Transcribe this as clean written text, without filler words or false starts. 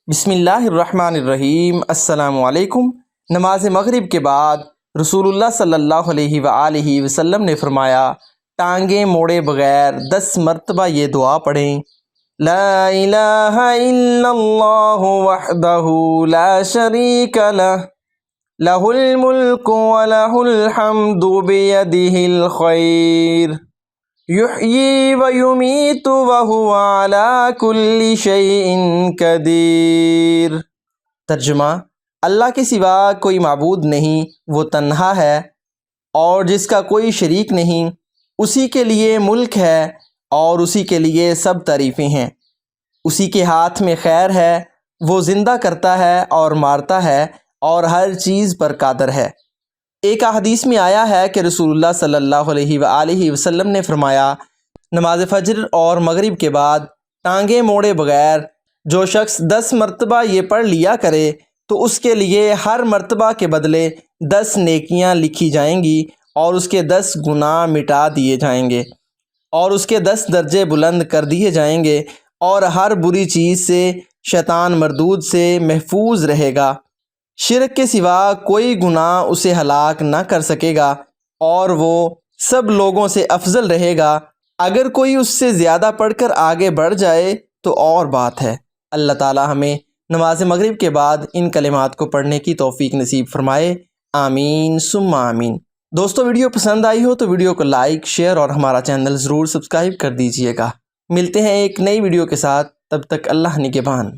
بسم اللہ الرحمن الرحیم۔ السلام علیکم۔ نماز مغرب کے بعد رسول اللہ صلی اللہ علیہ وآلہ وسلم نے فرمایا، ٹانگیں موڑے بغیر 10 مرتبہ یہ دعا پڑھیں، لا الہ الا اللہ وحدہ لا شریک لہ، لہ الملک ولہ الحمد بیدہ الخیر، یحیی و یمیت وہو علی کل شیء قدیر۔ ترجمہ: اللہ کے سوا کوئی معبود نہیں، وہ تنہا ہے اور جس کا کوئی شریک نہیں، اسی کے لیے ملک ہے اور اسی کے لیے سب تعریفیں ہیں، اسی کے ہاتھ میں خیر ہے، وہ زندہ کرتا ہے اور مارتا ہے اور ہر چیز پر قادر ہے۔ ایک احادیث میں آیا ہے کہ رسول اللہ صلی اللہ علیہ وآلہ وسلم نے فرمایا، نماز فجر اور مغرب کے بعد ٹانگیں موڑے بغیر جو شخص 10 مرتبہ یہ پڑھ لیا کرے تو اس کے لیے ہر مرتبہ کے بدلے 10 نیکیاں لکھی جائیں گی اور اس کے 10 گناہ مٹا دیے جائیں گے اور اس کے 10 درجے بلند کر دیے جائیں گے اور ہر بری چیز سے، شیطان مردود سے محفوظ رہے گا۔ شرک کے سوا کوئی گناہ اسے ہلاک نہ کر سکے گا اور وہ سب لوگوں سے افضل رہے گا۔ اگر کوئی اس سے زیادہ پڑھ کر آگے بڑھ جائے تو اور بات ہے۔ اللہ تعالی ہمیں نماز مغرب کے بعد ان کلمات کو پڑھنے کی توفیق نصیب فرمائے، آمین ثم آمین۔ دوستو، ویڈیو پسند آئی ہو تو ویڈیو کو لائک، شیئر اور ہمارا چینل ضرور سبسکرائب کر دیجئے گا۔ ملتے ہیں ایک نئی ویڈیو کے ساتھ، تب تک اللہ نگہبان۔